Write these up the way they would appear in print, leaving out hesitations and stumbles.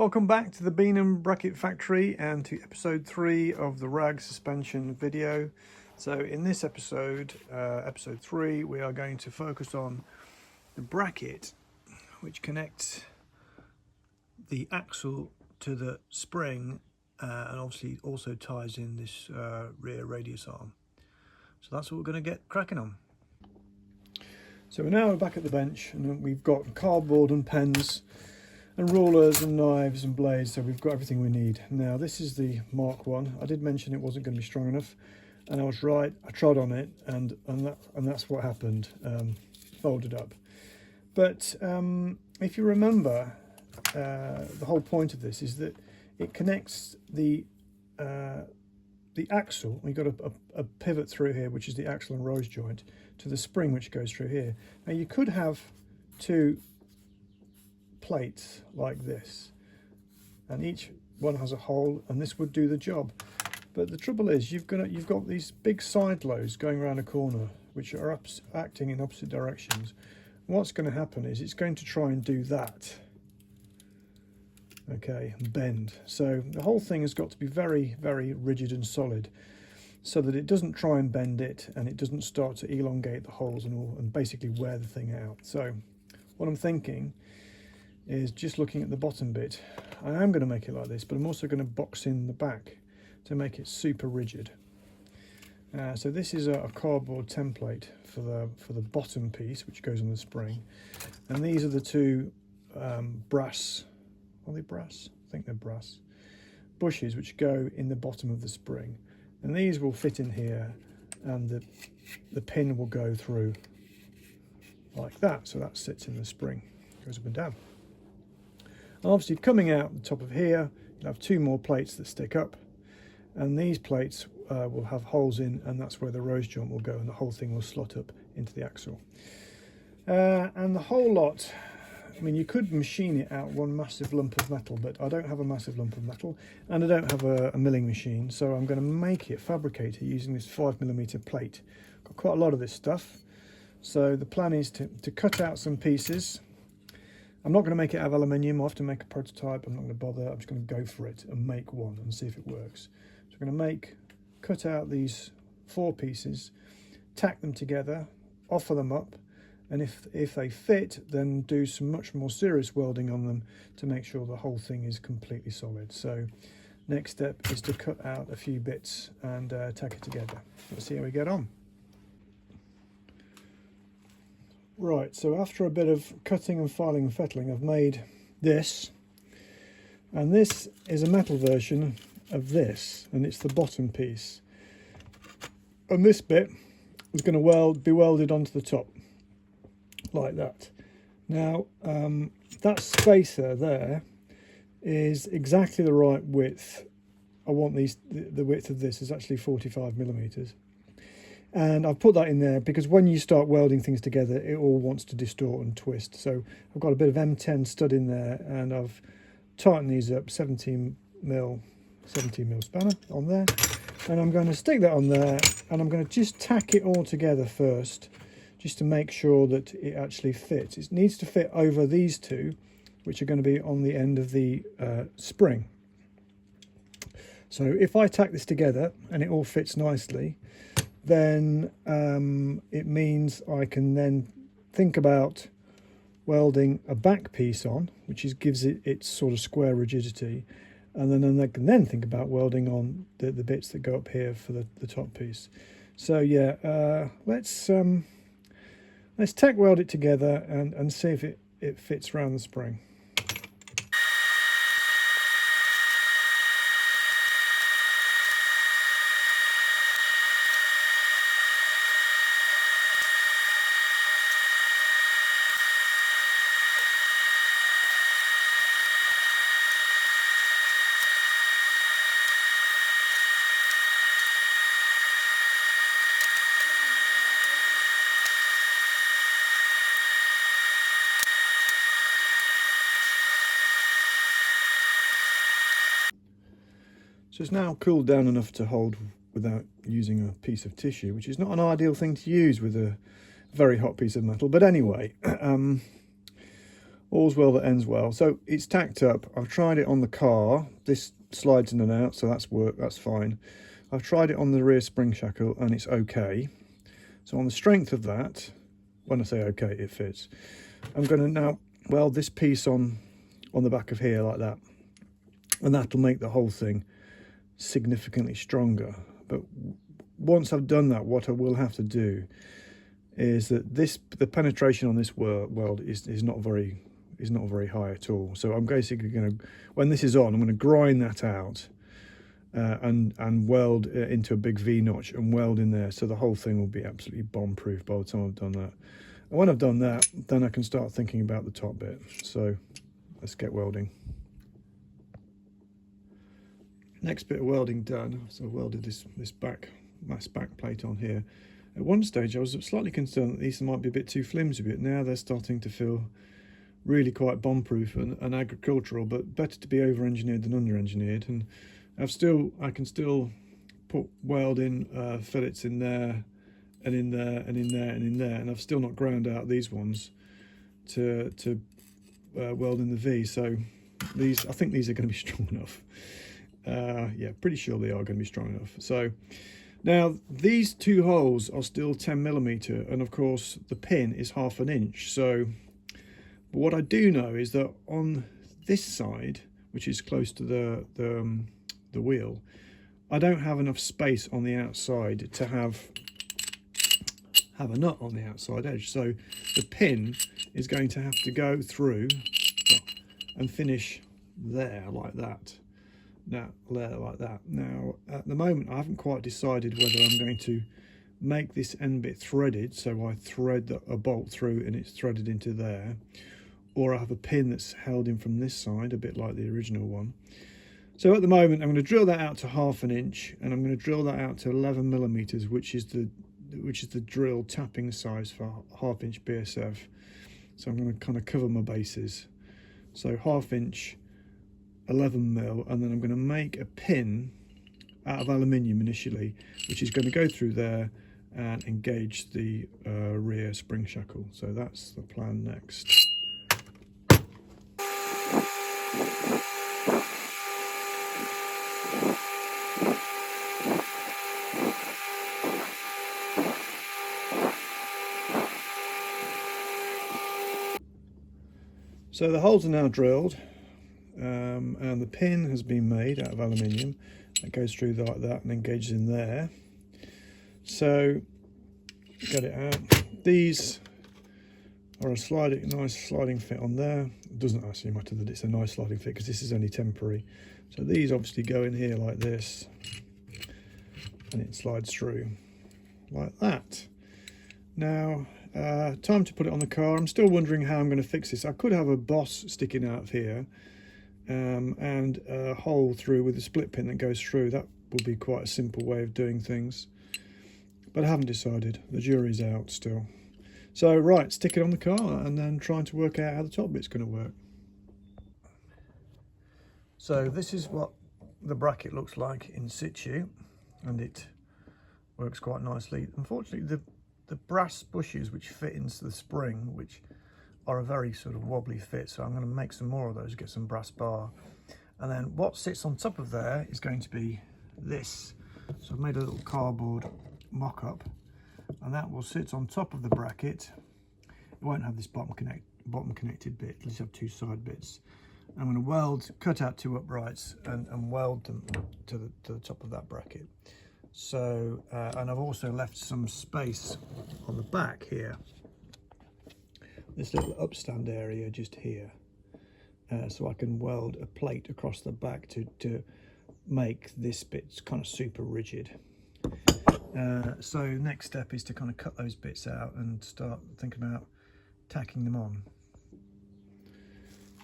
Welcome back to the Beenham Bracket Factory and to episode 3 of the Wragg suspension video. So in this episode, episode 3, we are going to focus on the bracket which connects the axle to the spring and obviously also ties in this rear radius arm. So that's what we're going to get cracking on. So we're now back at the bench and we've got cardboard and pens and rulers and knives and blades, so we've got everything we need. Now this is the Mark 1. I did mention it wasn't going to be strong enough, and I was right. I trod on it, and that's what happened. Folded up. But if you remember, the whole point of this is that it connects the axle. We've got a pivot through here, which is the axle and rose joint, to the spring which goes through here. Now you could have two plates like this, and each one has a hole, and this would do the job. But the trouble is you've got these big side loads going around a corner which are acting in opposite directions. What's going to happen is it's going to try and do that, okay, and bend. So the whole thing has got to be very, very rigid and solid, so that it doesn't try and bend it, and it doesn't start to elongate the holes and all, and basically wear the thing out. So what I'm thinking is, just looking at the bottom bit, I am going to make it like this, but I'm also going to box in the back to make it super rigid. So this is a cardboard template for the bottom piece which goes on the spring, and these are the two brass, are they brass? I think they're brass bushes which go in the bottom of the spring, and these will fit in here, and the pin will go through like that, so that sits in the spring, goes up and down. And obviously coming out the top of here, you'll have two more plates that stick up, and these plates will have holes in, and that's where the rose joint will go, and the whole thing will slot up into the axle. And the whole lot, I mean, you could machine it out one massive lump of metal, but I don't have a massive lump of metal, and I don't have a milling machine, so I'm going to make it, fabricate it, using this 5mm plate. Got quite a lot of this stuff, so the plan is to cut out some pieces. I'm not going to make it out of aluminium. I'll have to make a prototype. I'm not going to bother. I'm just going to go for it and make one and see if it works. So I'm going to cut out these 4 pieces, tack them together, offer them up, and if they fit, then do some much more serious welding on them to make sure the whole thing is completely solid. So next step is to cut out a few bits and tack it together. Let's see how we get on. Right, so after a bit of cutting and filing and fettling, I've made this, and this is a metal version of this, and it's the bottom piece, and this bit is going to be welded onto the top like that. Now that spacer there is exactly the right width. I want the width of this is actually 45mm. And I've put that in there because when you start welding things together, it all wants to distort and twist. So I've got a bit of M10 stud in there, and I've tightened these up, 17mm spanner on there. And I'm going to stick that on there, and I'm going to just tack it all together first, just to make sure that it actually fits. It needs to fit over these two, which are going to be on the end of the spring. So if I tack this together and it all fits nicely, then it means I can then think about welding a back piece on, which gives it its sort of square rigidity, and then I can then think about welding on the bits that go up here for the top piece. So yeah, let's tack weld it together and see if it fits around the spring. So it's now cooled down enough to hold without using a piece of tissue, which is not an ideal thing to use with a very hot piece of metal. But anyway, All's well that ends well. So it's tacked up. I've tried it on the car. This slides in and out, so that's fine. I've tried it on the rear spring shackle and it's okay. So on the strength of that, when I say okay, it fits. I'm going to now weld this piece on the back of here like that, and that'll make the whole thing significantly stronger. But once I've done that, what I will have to do is that the penetration on this weld is not very high at all. So I'm basically going to, when this is on, I'm going to grind that out and weld into a big V notch and weld in there, so the whole thing will be absolutely bomb proof by the time I've done that. And when I've done that, then I can start thinking about the top bit. So let's get welding. Next bit of welding done. So I welded this back plate on here. At one stage I was slightly concerned that these might be a bit too flimsy, but now they're starting to feel really quite bomb proof and agricultural, but better to be over engineered than under engineered. And I can still put weld in fillets in there and in there and in there and in there, and I've still not ground out these ones to weld in the V. So I think these are going to be strong enough. Yeah, pretty sure they are going to be strong enough. So now these two holes are still 10mm, and of course the pin is 1/2 inch. So but what I do know is that on this side, which is close to the wheel, I don't have enough space on the outside to have a nut on the outside edge. So the pin is going to have to go through and finish there like that. Now there like that. Now at the moment I haven't quite decided whether I'm going to make this end bit threaded, so I thread a bolt through and it's threaded into there, or I have a pin that's held in from this side, a bit like the original one. So at the moment I'm going to drill that out to 1/2 inch, and I'm going to drill that out to 11mm, which is the drill tapping size for 1/2 inch BSF. So I'm going to kind of cover my bases. So 1/2 inch, 11mm, and then I'm going to make a pin out of aluminium initially, which is going to go through there and engage the rear spring shackle. So that's the plan next. So the holes are now drilled, and the pin has been made out of aluminium. That goes through like that and engages in there. So get it out. These are a nice sliding fit on there. It doesn't actually matter that it's a nice sliding fit because this is only temporary. So these obviously go in here like this, and it slides through like that. Now, time to put it on the car. I'm still wondering how I'm going to fix this. I could have a boss sticking out of here and a hole through with a split pin that goes through. That would be quite a simple way of doing things, but I haven't decided. The jury's out still. So right, stick it on the car and then trying to work out how the top bit's going to work. So this is what the bracket looks like in situ, and it works quite nicely. Unfortunately, the brass bushes which fit into the spring, which are a very sort of wobbly fit, so I'm going to make some more of those, get some brass bar. And then what sits on top of there is going to be this. So I've made a little cardboard mock-up, and that will sit on top of the bracket. It won't have this bottom connected bit, it'll just have two side bits. I'm going to cut out two uprights and weld them to the top of that bracket. So, and I've also left some space on the back here, this little upstand area just here, so I can weld a plate across the back to make this bit kind of super rigid. So next step is to kind of cut those bits out and start thinking about tacking them on.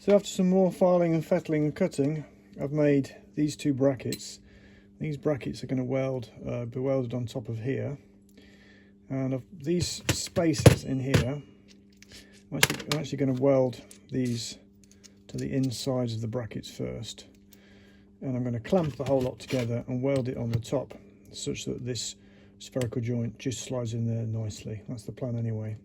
So after some more filing and fettling and cutting, I've made these two brackets. These brackets are going to be welded on top of here, and these spaces in here, I'm actually going to weld these to the insides of the brackets first, and I'm going to clamp the whole lot together and weld it on the top such that this spherical joint just slides in there nicely. That's the plan anyway.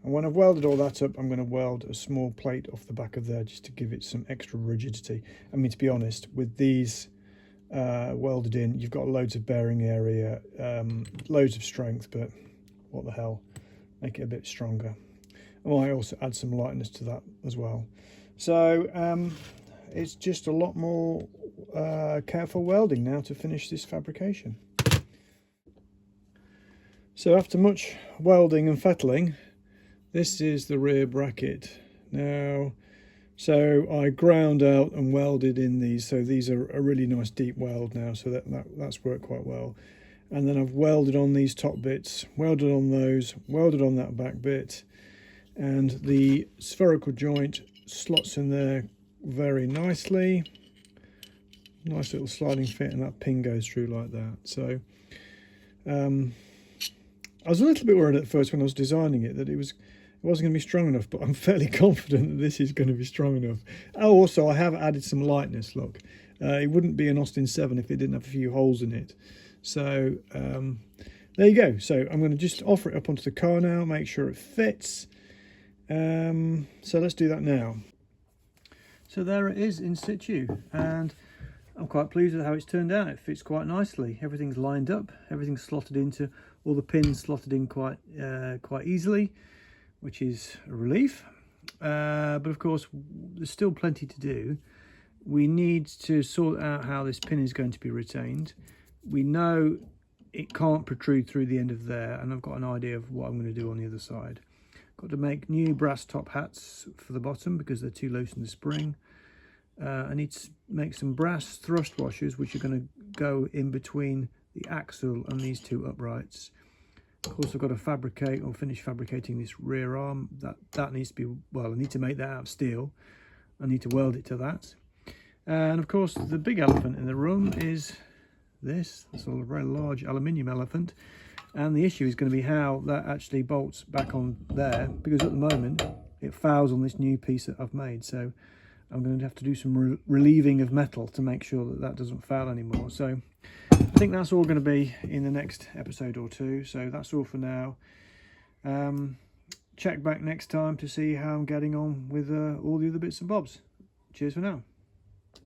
And when I've welded all that up, I'm going to weld a small plate off the back of there just to give it some extra rigidity. I mean, to be honest, with these welded in, you've got loads of bearing area, loads of strength, but what the hell, make it a bit stronger. I might also add some lightness to that as well. So it's just a lot more careful welding now to finish this fabrication. So after much welding and fettling, this is the rear bracket. Now, so I ground out and welded in these, so these are a really nice deep weld now, so that's worked quite well. And then I've welded on these top bits, welded on those, welded on that back bit, and the spherical joint slots in there very nicely. Nice little sliding fit, and that pin goes through like that. So I was a little bit worried at first when I was designing it that it wasn't going to be strong enough, but I'm fairly confident that this is going to be strong enough. Oh, also I have added some lightness. Look, it wouldn't be an Austin 7 if it didn't have a few holes in it. So there you go. So I'm going to just offer it up onto the car now, make sure it fits. So let's do that now. So there it is in situ, and I'm quite pleased with how it's turned out. It fits quite nicely. Everything's lined up, everything's slotted into, all the pins slotted in quite easily, which is a relief. But of course, there's still plenty to do. We need to sort out how this pin is going to be retained. We know it can't protrude through the end of there, and I've got an idea of what I'm going to do on the other side. Got to make new brass top hats for the bottom because they're too loose in the spring. I need to make some brass thrust washers which are going to go in between the axle and these two uprights. Of course, I've got to fabricate or finish fabricating this rear arm. That needs to be, well, I need to make that out of steel. I need to weld it to that. And of course, the big elephant in the room is this. It's a very large aluminium elephant. And the issue is going to be how that actually bolts back on there, because at the moment it fouls on this new piece that I've made. So I'm going to have to do some relieving of metal to make sure that that doesn't foul anymore. So I think that's all going to be in the next episode or two. So that's all for now. Check back next time to see how I'm getting on with all the other bits and bobs. Cheers for now.